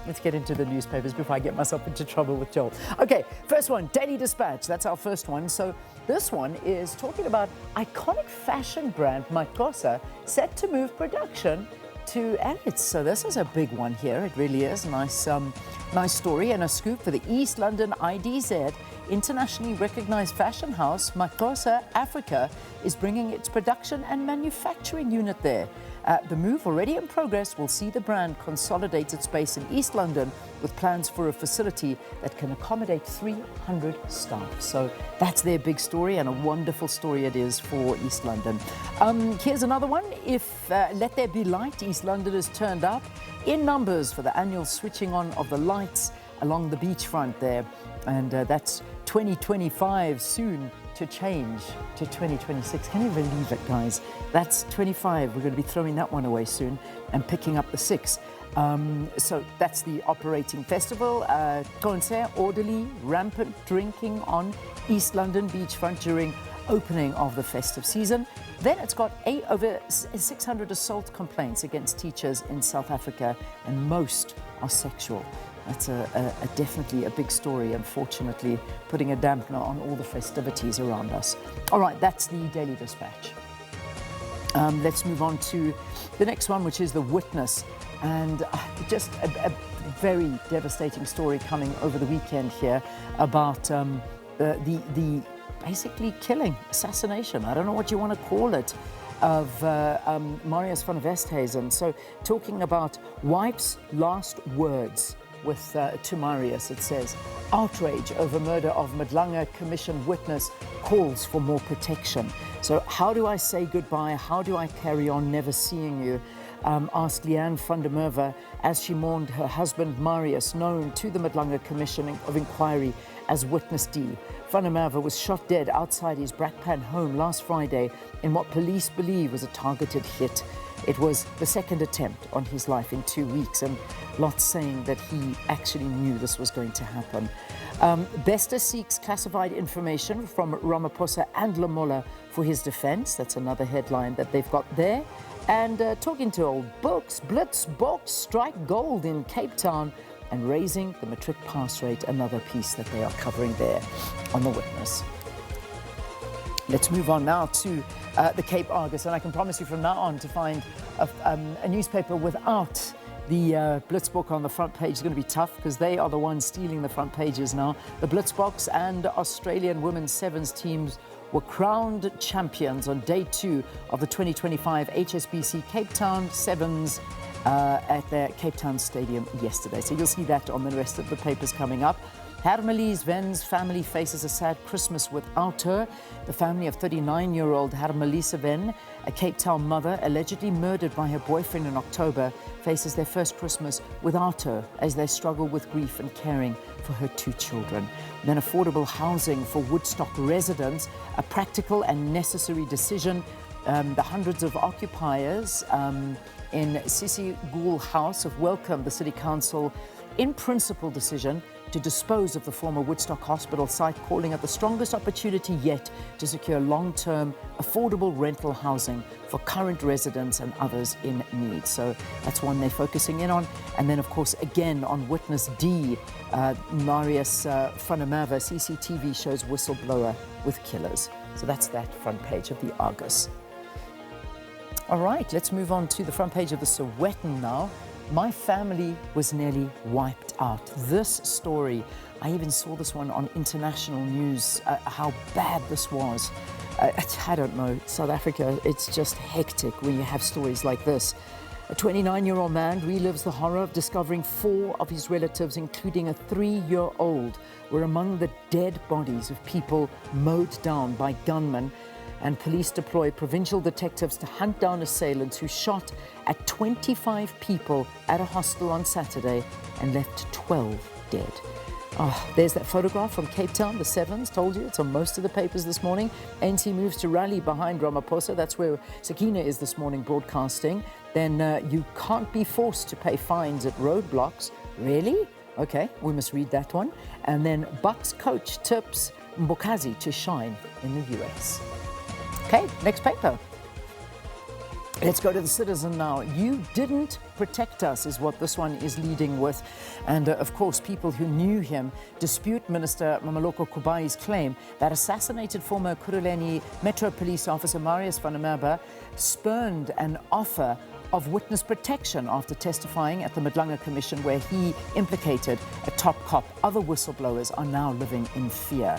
let's get into the newspapers before I get myself into trouble with Joel. Okay, first one, Daily Dispatch. That's our first one. So this one is talking about iconic fashion brand Makosa set to move production to Emirates. So this is a big one here. It really is. Nice story and a scoop for the East London IDZ. Internationally recognized fashion house Makosa Africa is bringing its production and manufacturing unit there. The move, already in progress, will see the brand consolidate its space in East London with plans for a facility that can accommodate 300 staff. So that's their big story, and a wonderful story it is for East London. Here's another one. If Let There Be Light, East London is turned up in numbers for the annual switching on of the lights along the beachfront there. And that's 2025 soon to change to 2026. Can you believe it, guys? That's 25. We're going to be throwing that one away soon and picking up the 6. So that's the operating festival. Concert, orderly, rampant drinking on East London beachfront during opening of the festive season. Then it's got over 600 assault complaints against teachers in South Africa, and most are sexual. That's definitely a big story, unfortunately, putting a dampener on all the festivities around us. All right, that's the Daily Dispatch. Let's move on to the next one, which is The Witness. And just a very devastating story coming over the weekend here about the basically killing, assassination, I don't know what you want to call it, of Marius van Westhuizen. So talking about wife's last words to Marius, it says, outrage over murder of Madlanga Commission witness calls for more protection. So how do I say goodbye? How do I carry on never seeing you? Asked Leanne van der Merwe as she mourned her husband Marius, known to the Madlanga Commission of Inquiry as Witness D. Van der Merwe was shot dead outside his Brakpan home last Friday in what police believe was a targeted hit. It was the second attempt on his life in 2 weeks, and lots saying that he actually knew this was going to happen. Bester seeks classified information from Ramaphosa and Lamola for his defense. That's another headline that they've got there. And talking to old books, Blitz Box strike gold in Cape Town, and raising the matric pass rate, another piece that they are covering there on The Witness. Let's move on now to the Cape Argus, and I can promise you from now on to find a newspaper without the Blitzbook on the front page is going to be tough, because they are the ones stealing the front pages now. The Blitzbox and Australian women's sevens teams were crowned champions on day 2 of the 2025 HSBC Cape Town Sevens at the Cape Town Stadium yesterday. So you'll see that on the rest of the papers coming up. Hermelise Ven's family faces a sad Christmas without her. The family of 39-year-old Hermelise Ven, a Cape Town mother allegedly murdered by her boyfriend in October, faces their first Christmas without her as they struggle with grief and caring for her 2 children. Then affordable housing for Woodstock residents, a practical and necessary decision. The hundreds of occupiers in Sisi Gool House have welcomed the City Council in principle decision to dispose of the former Woodstock Hospital site, calling it the strongest opportunity yet to secure long-term, affordable rental housing for current residents and others in need. So that's one they're focusing in on. And then, of course, again on Witness D, Marius van der Merwe, CCTV shows whistleblower with killers. So that's that front page of the Argus. All right, let's move on to the front page of the Sowetan now. My family was nearly wiped out. This story, I even saw this one on international news, how bad this was. I don't know, South Africa, it's just hectic when you have stories like this. A 29-year-old man relives the horror of discovering 4 of his relatives, including a 3-year-old, were among the dead bodies of people mowed down by gunmen. And police deploy provincial detectives to hunt down assailants who shot at 25 people at a hostel on Saturday and left 12 dead. There's that photograph from Cape Town, the Sevens, told you, it's on most of the papers this morning. ANC moves to rally behind Ramaphosa. That's where Sakina is this morning broadcasting. Then you can't be forced to pay fines at roadblocks. Really? Okay, we must read that one. And then Bucks coach tips Mbokazi to shine in the US. Okay, next paper. Let's go to the Citizen now. You didn't protect us is what this one is leading with. And of course, people who knew him dispute Minister Mameloko Kubai's claim that assassinated former Kuruleni Metro Police Officer Marius van der Merwe spurned an offer of witness protection after testifying at the Madlanga Commission, where he implicated a top cop. Other whistleblowers are now living in fear.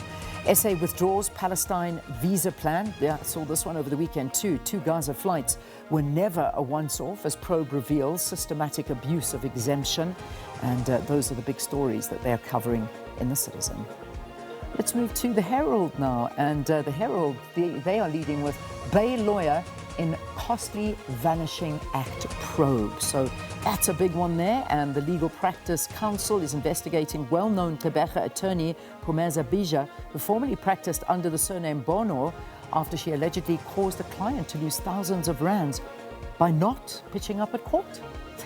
SA withdraws Palestine visa plan. Yeah, I saw this one over the weekend too. 2 Gaza flights were never a once-off, as probe reveals systematic abuse of exemption. And those are the big stories that they're covering in the Citizen. Let's move to the Herald now. And the Herald, they are leading with Bay lawyer in costly Vanishing Act probe. So that's a big one there. And the Legal Practice Council is investigating well-known Gqeberha attorney Phumeza Bija, who formerly practiced under the surname Bono, after she allegedly caused a client to lose thousands of rands by not pitching up at court.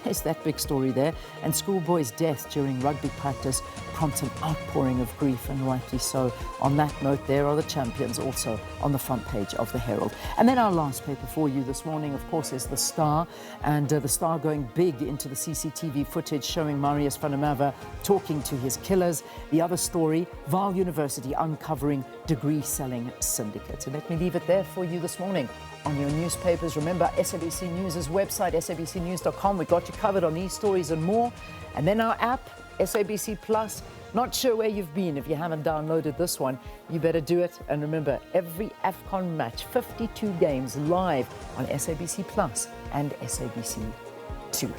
There's that big story there. And schoolboy's death during rugby practice prompts an outpouring of grief, and rightly so. On that note, there are the champions also on the front page of the Herald. And then our last paper for you this morning, of course, is the Star. And the Star going big into the CCTV footage showing Marius van der Merwe talking to his killers. The other story, Vaal University uncovering degree-selling syndicates. And let me leave it there for you this morning. On your newspapers, remember SABC News' website, sabcnews.com. We've got you covered on these stories and more. And then our app, SABC Plus. Not sure where you've been. If you haven't downloaded this one, you better do it. And remember, every AFCON match, 52 games live on SABC Plus and SABC 2.